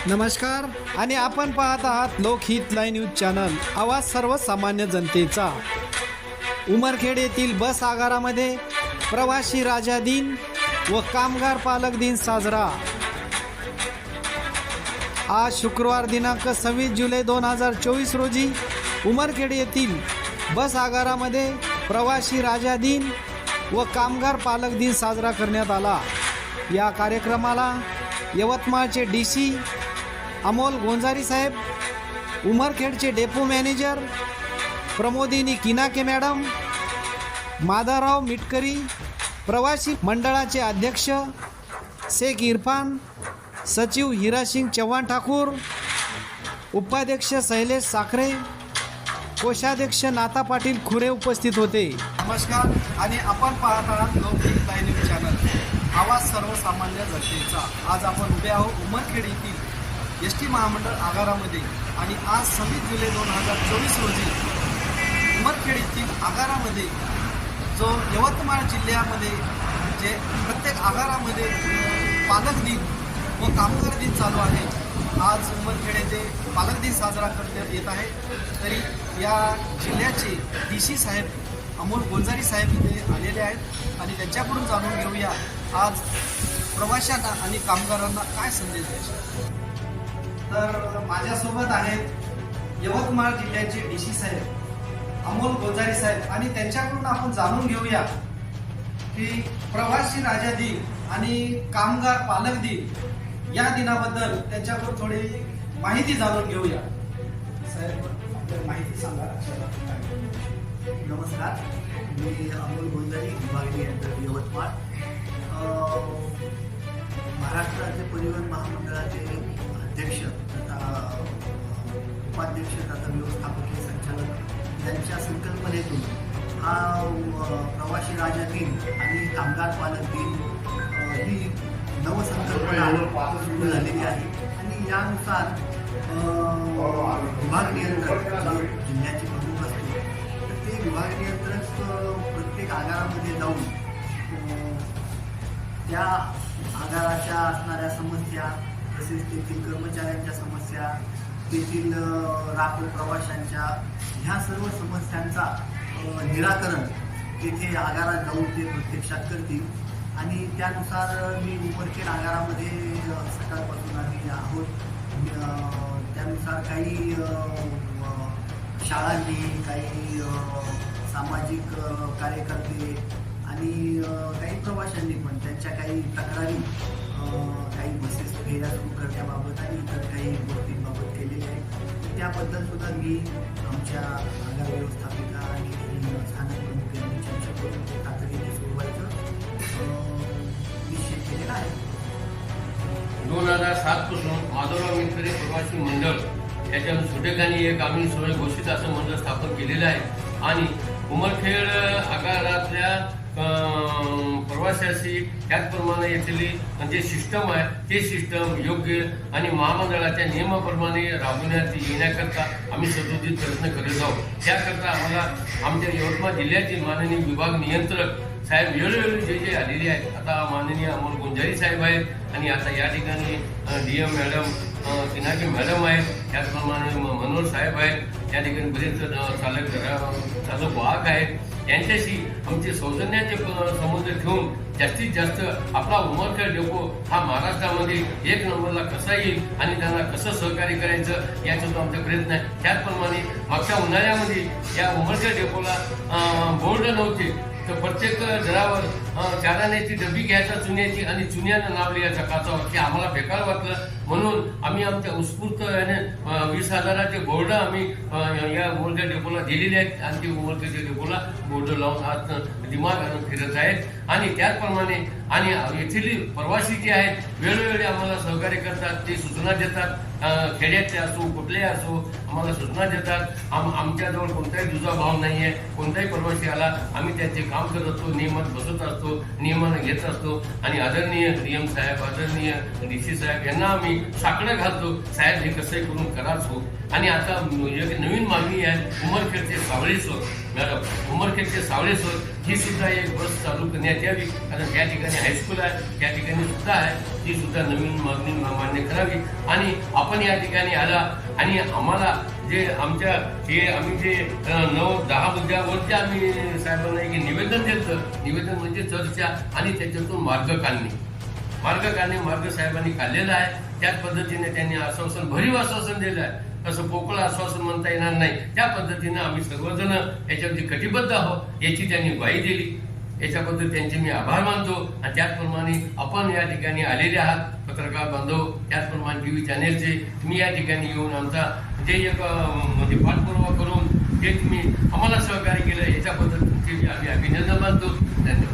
नमस्कार आणि आपण पाहत आहात लोकहित लाईव्ह न्यूज चॅनल, आवाज सर्वसामान्य जनतेचा। उमरखेड येथील बस आगारामध्ये प्रवासी राजा दिन व कामगार पालक दिन साजरा। आज शुक्रवार दिनांक 26 जुलै 2024 रोजी उमरखेड येथील बस आगारामध्ये प्रवासी राजा दिन व कामगार पालक दिन साजरा करण्यात आला। या कार्यक्रमाला यवतमाळचे DC अमोल गोंजारी साहेब, उमरखेडचे depot manager Pramodini Kinake madam, Madhavrao Mitkari, प्रवासी मंडळाचे अध्यक्ष शेख इरफान, सचिव हिरासिंग चव्हाण ठाकूर, उपाध्यक्ष शैलेश साखरे, कोषाध्यक्ष नाथा पाटील खुरे उपस्थित होते। नमस्कार आणि आपण पाहत आहात लोकहित लाईव्ह न्यूज चॅनल, आवाज सर्वसामान्य जनतेचा। आज आपण उभे आहोत उमरखेड येथील ST महामंडळ आगारामध्ये आणि आज 26 जुलै 2024 रोजी उमरखेड येथील आगारामध्ये जो यवतमाळ जिल्ह्यामध्ये जे प्रत्येक आगारामध्ये पालक दिन व कामगार दिन चालू आहे। आज उमरखेड येथे पालक दिन साजरा करण्यात येत आहे। तरी या जिल्ह्याचे DC साहेब अमोल गोंजारी साहेब इथे आलेले आहेत आणि त्यांच्याकडून जाणून घेऊया आज प्रवाशांना आणि कामगारांना काय संदेश द्यायचे। तर माझ्यासोबत आहेत यवतमाळ जिल्ह्याचे DC साहेब अमोल गोंजारी साहेब आणि त्यांच्याकडून आपण जाणून घेऊया की प्रवासी राजा दिन आणि कामगार पालक दिन या दिनाबद्दल त्यांच्याकडून थोडी माहिती जाणून घेऊया। साहेब माहिती सांगा। नमस्कार, मी अमोल गोंजारी, विभागीय यवतमाळ। महाराष्ट्र परिवहन महामंडळाचे अध्यक्ष तथा उपाध्यक्ष तथा व्यवस्थापकीय संचालक यांच्या संकल्पनेतून हा प्रवासी राजा दिन आणि कामगार पालक दिन ही नवसंकल्पना सुरू झालेली आहे आणि यानुसार विभाग नियंत्रक जिल्ह्याचे प्रमुख असतो तर ते विभाग नियंत्रक प्रत्येक आगारामध्ये जाऊन त्या आगाराच्या असणाऱ्या समस्या, तसेच तेथील कर्मचाऱ्यांच्या समस्या, तेथील राखीव प्रवाशांच्या ह्या सर्व समस्यांचा निराकरण तेथे आगारात जाऊन ते प्रत्यक्षात करतील आणि त्यानुसार मी उमरखेड आगारामध्ये सकाळपासून आम्ही आहोत। त्यानुसार काही शाळांनी, काही सामाजिक कार्यकर्ते आणि काही प्रवाशांनी पण त्यांच्या काही तक्रारी, काही बसेस फेऱ्या सुरू करण्याबाबत आणि इतर काही गोष्टींबाबत केलेल्या आहेत। त्याबद्दल सुद्धा मी आमच्या आगार व्यवस्थापिका आणि स्थानिक प्रमुख यांनी चर्चा करून ते तातडीने सोडवायचं निश्चित केलेलं आहे। 2007 पासून माधवराव मिटकरी प्रवासी मंडळ याच्या सुटेकांनी एक आम्ही सोय घोषित असं मंडळ स्थापन केलेलं आहे आणि उमरखेड आगारातल्या प्रवाशाशी त्याचप्रमाणे येथील जे सिस्टम आहे ते सिस्टम योग्य आणि महामंडळाच्या नियमाप्रमाणे राबवण्यात येण्याकरता आम्ही सदोदित प्रयत्न करत आहोत। त्याकरता आम्हाला आमच्या यवतमाळ जिल्ह्याचे माननीय विभाग नियंत्रक साहेब वेळोवेळी जे आलेले आहेत। आता माननीय अमोल गोंजारी साहेब आहेत आणि आता या ठिकाणी DM मॅडम किनाके मॅडम आहेत, त्याचप्रमाणे मनोहर साहेब आहेत, या ठिकाणी बरेच चालक वाहक आहेत। यांच्याशी आमचे सौजन्याचे संबंध ठेवून जास्तीत जास्त आपला उमरखेड डेपो हा महाराष्ट्रामध्ये 1 नंबरला कसा येईल आणि त्यांना कसं सहकार्य करायचं याचा आमचा प्रयत्न आहे। त्याचप्रमाणे मागच्या उन्हाळ्यामध्ये या उमरखेड डेपोला बोर्ड नव्हते तर प्रत्येक घरावर चाराण्याची डबी घ्यायचा चुन्याची आणि चुन्यानं नाव लिहायचा काचावर, ते आम्हाला बेकार वाटलं म्हणून आम्ही आमच्या उत्स्फूर्त याने 20,000चे बोर्ड आम्ही या उमरखेड डेपोला दिलेले आहेत आणि ते उमरखेड डेपोला बोर्ड लावून आज दिमाग फिरत आहेत आणि त्याचप्रमाणे आणि येथील प्रवासी जे आहेत वेळोवेळी आम्हाला सहकार्य करतात, ते सूचना देतात, खेड्यातले असो कुठलेही असो आम्हाला सूचना देतात। आमच्याजवळ कोणताही दुजाभाव नाही आहे, कोणताही प्रवासी आला आम्ही त्याचे काम करत असतो, नियमात बसत असतो असतो, नियमानं घेत असतो आणि आदरणीय DM साहेब, आदरणीय DC साहेब यांना आम्ही साकडं घालतो, साहेब हे कसंही करून कराच हो. आणि आता एक नवीन मागणी आहे, उमरखेडचे सावळेश्वर मॅडम, उमरखेडचे सावळेश्वर ही सुद्धा एक बस चालू करण्यात यावी, कारण त्या ठिकाणी हायस्कूल आहे, त्या ठिकाणी सुद्धा आहे, ती सुद्धा नवीन मागणी मान्य करावी. आणि आपण या ठिकाणी आला आणि आम्हाला जे आमच्या हे आम्ही जे 9-10 मुद्द्यावरती आम्ही साहेबांना एक निवेदन दिलं. निवेदन म्हणजे चर्चा आणि त्याच्यातून मार्ग साहेबांनी काढलेला आहे. त्याच पद्धतीने त्यांनी आश्वासन, भरीव आश्वासन दिलं आहे. तसं पोकळ आश्वासन म्हणता येणार नाही. त्या पद्धतीनं आम्ही सर्वजण याच्यावरती कटिबद्ध आहोत याची त्यांनी ग्वाही दिली. याच्याबद्दल त्यांचे मी आभार मानतो. आणि त्याचप्रमाणे आपण या ठिकाणी आलेले आहात पत्रकार बांधव, त्याचप्रमाणे TV चॅनेलचे तुम्ही या ठिकाणी येऊन आमचा जे एक म्हणजे पाठपुरावा करून जे तुम्ही आम्हाला सहकार्य केलं याच्याबद्दल तुमचे आम्ही अभिनंदन मानतो. धन्यवाद.